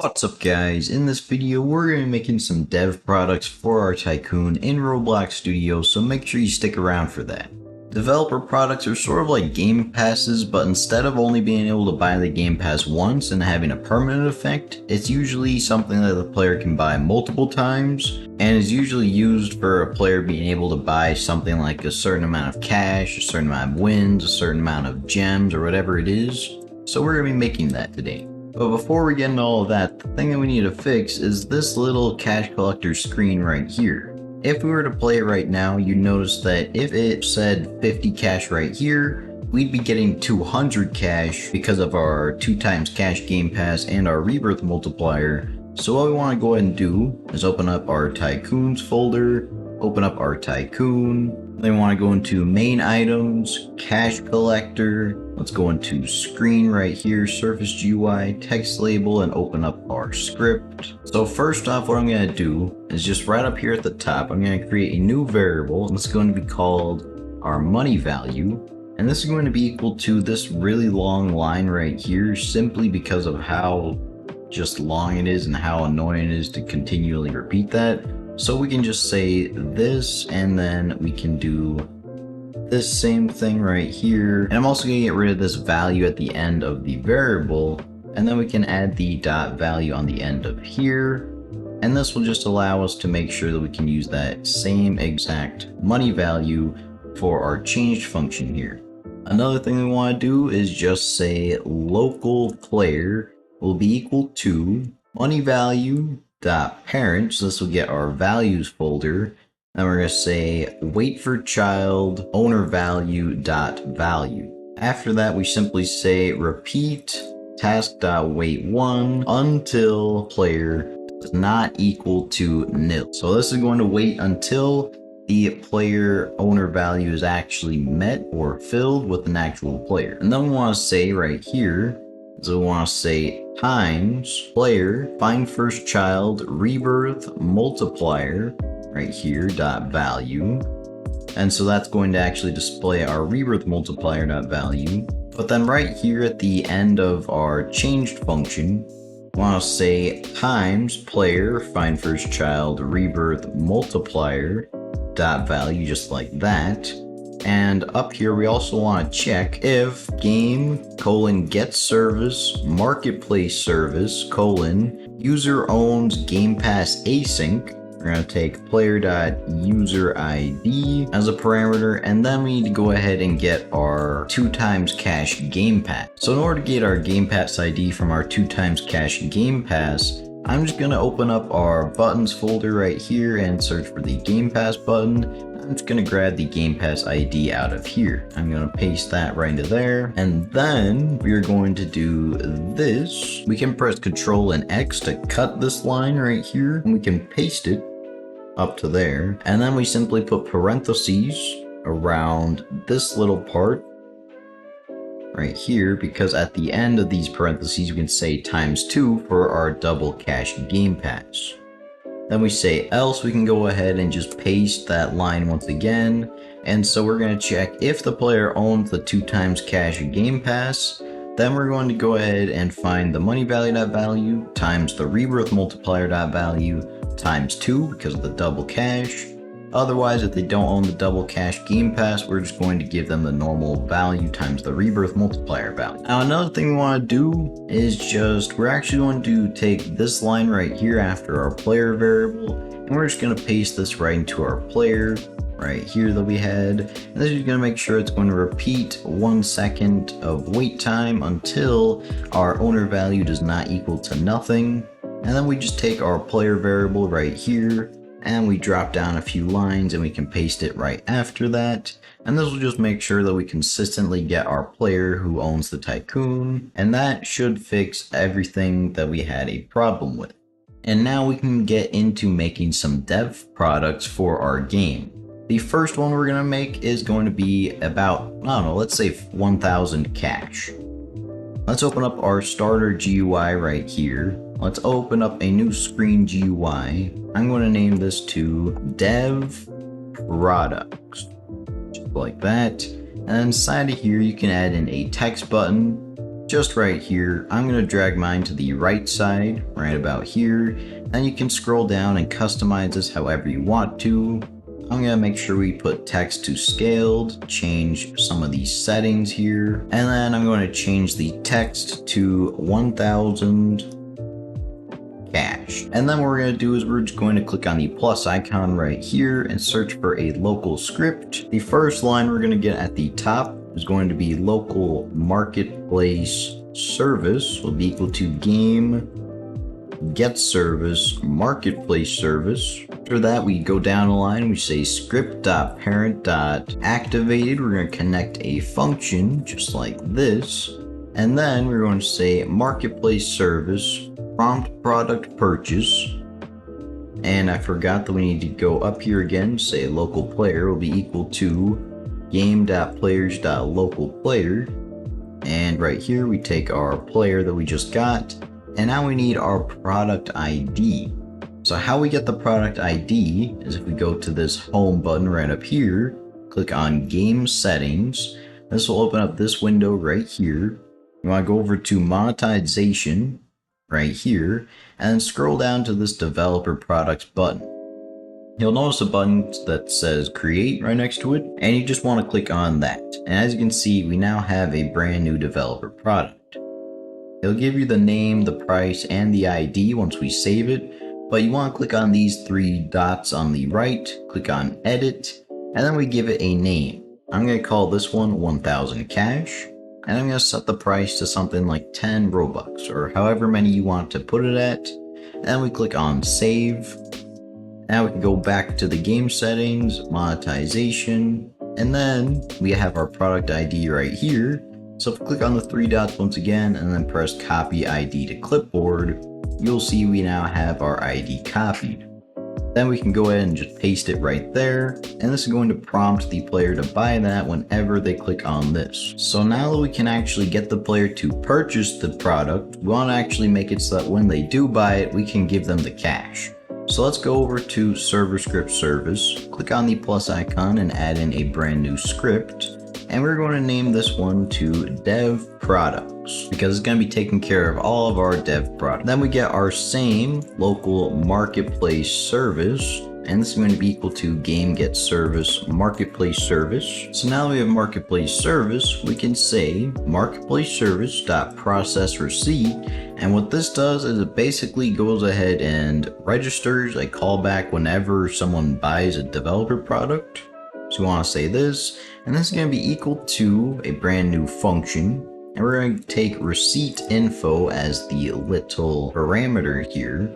What's up guys, in this video we're going to be making some dev products for our Tycoon in Roblox Studio, so make sure you stick around for that. Developer products are sort of like game passes, but instead of only being able to buy the game pass once and having a permanent effect, it's usually something that the player can buy multiple times, and is usually used for a player being able to buy something like a certain amount of cash, a certain amount of wins, a certain amount of gems, or whatever it is. So we're going to be making that today. But before we get into all of that, the thing that we need to fix is this little cash collector screen right here. If we were to play it right now, you'd notice that if it said 50 cash right here, we'd be getting 200 cash because of our 2x cash game pass and our rebirth multiplier. So what we want to go ahead and do is open up our Tycoons folder, open up our Tycoon, then we want to go into main items, cash collector, let's go into screen right here, surface GUI, text label, and open up our script. So first off, what I'm going to do is just right up here at the top, I'm going to create a new variable, and it's going to be called our money value. And this is going to be equal to this really long line right here, simply because of how just long it is and how annoying it is to continually repeat that. So we can just say this, and then we can do this same thing right here. And I'm also going to get rid of this value at the end of the variable, and then we can add the dot value on the end of here. And this will just allow us to make sure that we can use that same exact money value for our changed function here. Another thing we want to do is just say local player will be equal to money value dot parent, so this will get our values folder. And we're going to say wait for child owner value dot value. After that, we simply say repeat task dot wait 1 until player is not equal to nil. So this is going to wait until the player owner value is actually met or filled with an actual player. And then we want to say right here, so we want to say times player find first child rebirth multiplier right here dot value. And so that's going to actually display our rebirth multiplier dot value. But then right here at the end of our changed function, we want to say times player find first child rebirth multiplier dot value, just like that. And up here we also want to check if game colon get service marketplace service colon user owns game pass async. We're going to take player.user ID as a parameter, and then we need to go ahead and get our 2x cash game pass. So in order to get our game pass ID from our 2x cash game pass, I'm just going to open up our buttons folder right here and search for the game pass button. I'm just going to grab the game pass ID out of here. I'm going to paste that right into there. And then we're going to do this. We can press Ctrl and X to cut this line right here, and we can paste it up to there. And then we simply put parentheses around this little part right here, because at the end of these parentheses we can say ×2 for our double cash game pass. Then we say else, we can go ahead and just paste that line once again. And so we're going to check if the player owns the 2x cash game pass. Then we're going to go ahead and find the money value times the rebirth multiplier value ×2 because of the double cash. Otherwise, if they don't own the double cash game pass, we're just going to give them the normal value times the rebirth multiplier value. Now, another thing we want to do is we're actually going to take this line right here after our player variable, and we're just going to paste this right into our player right here that we had. And this is going to make sure it's going to repeat 1 second of wait time until our owner value does not equal to nothing. And then we just take our player variable right here, and we drop down a few lines and we can paste it right after that. And this will just make sure that we consistently get our player who owns the Tycoon, and that should fix everything that we had a problem with. And now we can get into making some dev products for our game. The first one we're going to make is going to be about, I don't know, let's say 1000 cash. Let's open up our starter GUI right here. Let's open up a new screen GUI. I'm going to name this to dev products, just like that. And inside of here, you can add in a text button, just right here. I'm going to drag mine to the right side, right about here. And you can scroll down and customize this however you want to. I'm going to make sure we put text to scaled, change some of these settings here, and then I'm going to change the text to 1000 cash. And then what we're going to do is we're just going to click on the plus icon right here and search for a local script. The first line we're going to get at the top is going to be local marketplace service will be equal to game get service marketplace service. After that, we go down the line, we say script.parent.activated. We're going to connect a function just like this, and then we're going to say marketplace service prompt product purchase. And I forgot that we need to go up here again, say local player will be equal to game.players.localplayer, and right here we take our player that we just got, and now we need our product ID. So how we get the product ID is if we go to this home button right up here, click on game settings. This will open up this window right here. You want to go over to monetization right here and then scroll down to this developer products button. You'll notice a button that says create right next to it, and you just want to click on that. And as you can see, we now have a brand new developer product. It'll give you the name, the price, and the ID once we save it, but you want to click on these three dots on the right, click on edit, and then we give it a name. I'm going to call this one 1000 cash, and I'm going to set the price to something like 10 Robux, or however many you want to put it at, and then we click on save. Now we can go back to the game settings, monetization, and then we have our product ID right here. So if we click on the three dots once again and then press copy ID to clipboard, you'll see we now have our ID copied. Then we can go ahead and just paste it right there, and this is going to prompt the player to buy that whenever they click on this. So now that we can actually get the player to purchase the product, we want to actually make it so that when they do buy it, we can give them the cash. So let's go over to server script service, click on the plus icon and add in a brand new script. And we're going to name this one to dev products because it's going to be taking care of all of our dev products. Then we get our same local marketplace service, and this is going to be equal to game get service marketplace service. So now that we have marketplace service, we can say marketplace service dot process receipt. And what this does is it basically goes ahead and registers a callback whenever someone buys a developer product. So we want to say this, and this is going to be equal to a brand new function, and we're going to take receipt info as the little parameter here,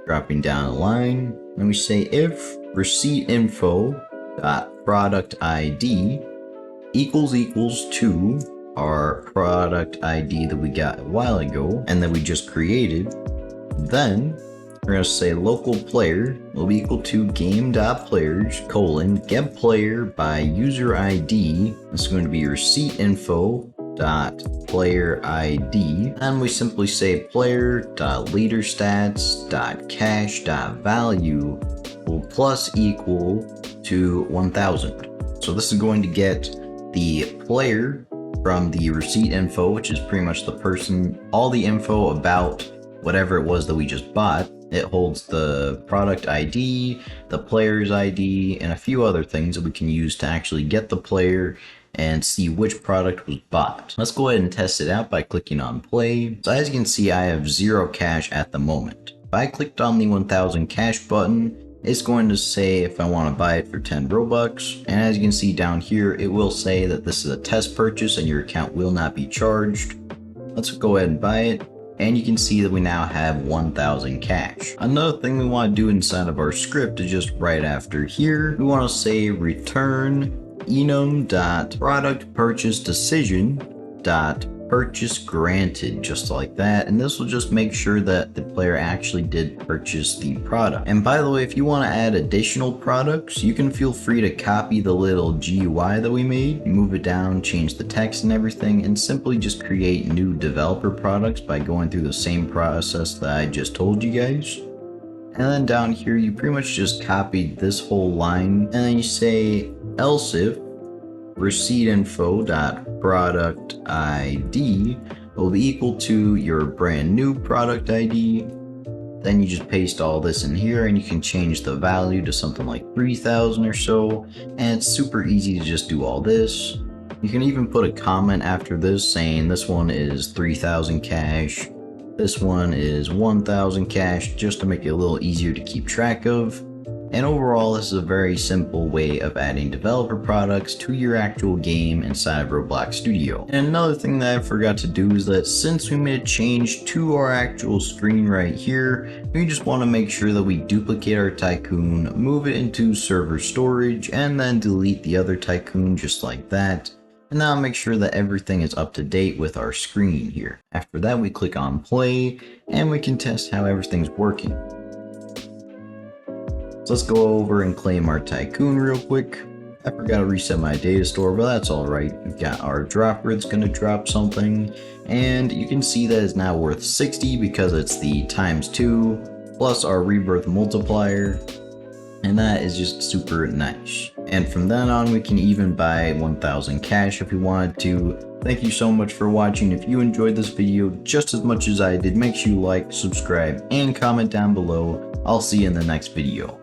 dropping down the line, and we say if receipt info dot product ID equals to our product ID that we got a while ago and that we just created, then we're going to say local player will be equal to game.players get player by user ID. This is going to be receipt info dot player ID, and we simply say player dot leader stats dot cash dot value will plus equal to 1000. So this is going to get the player from the receipt info, which is pretty much the person, all the info about whatever it was that we just bought. It holds the product ID, the player's ID, and a few other things that we can use to actually get the player and see which product was bought. Let's go ahead and test it out by clicking on play. So as you can see, I have 0 cash at the moment. If I clicked on the 1000 cash button, it's going to say if I want to buy it for 10 Robux. And as you can see down here, it will say that this is a test purchase and your account will not be charged. Let's go ahead and buy it. And you can see that we now have 1000 cash. Another thing we want to do inside of our script is just right after here, we want to say return enum.productPurchaseDecision.purchase granted, just like that. And this will just make sure that the player actually did purchase the product. And by the way, if you want to add additional products, you can feel free to copy the little GUI that we made, move it down, change the text and everything, and simply just create new developer products by going through the same process that I just told you guys. And then down here, you pretty much just copied this whole line, and then you say else if receipt info dot product ID will be equal to your brand new product ID. Then you just paste all this in here and you can change the value to something like 3,000 or so. And it's super easy to just do all this. You can even put a comment after this saying this one is 3,000 cash, this one is 1,000 cash, just to make it a little easier to keep track of. And overall, this is a very simple way of adding developer products to your actual game inside of Roblox Studio. And another thing that I forgot to do is that since we made a change to our actual screen right here, we just want to make sure that we duplicate our Tycoon, move it into server storage, and then delete the other Tycoon just like that. And now make sure that everything is up to date with our screen here. After that, we click on play and we can test how everything's working. So let's go over and claim our Tycoon real quick. I forgot to reset my data store, but that's alright. We've got our dropper that's going to drop something, and you can see that it's now worth 60 because it's the ×2 plus our rebirth multiplier, and that is just super nice. And from then on, we can even buy 1,000 cash if we wanted to. Thank you so much for watching. If you enjoyed this video just as much as I did, make sure you like, subscribe, and comment down below. I'll see you in the next video.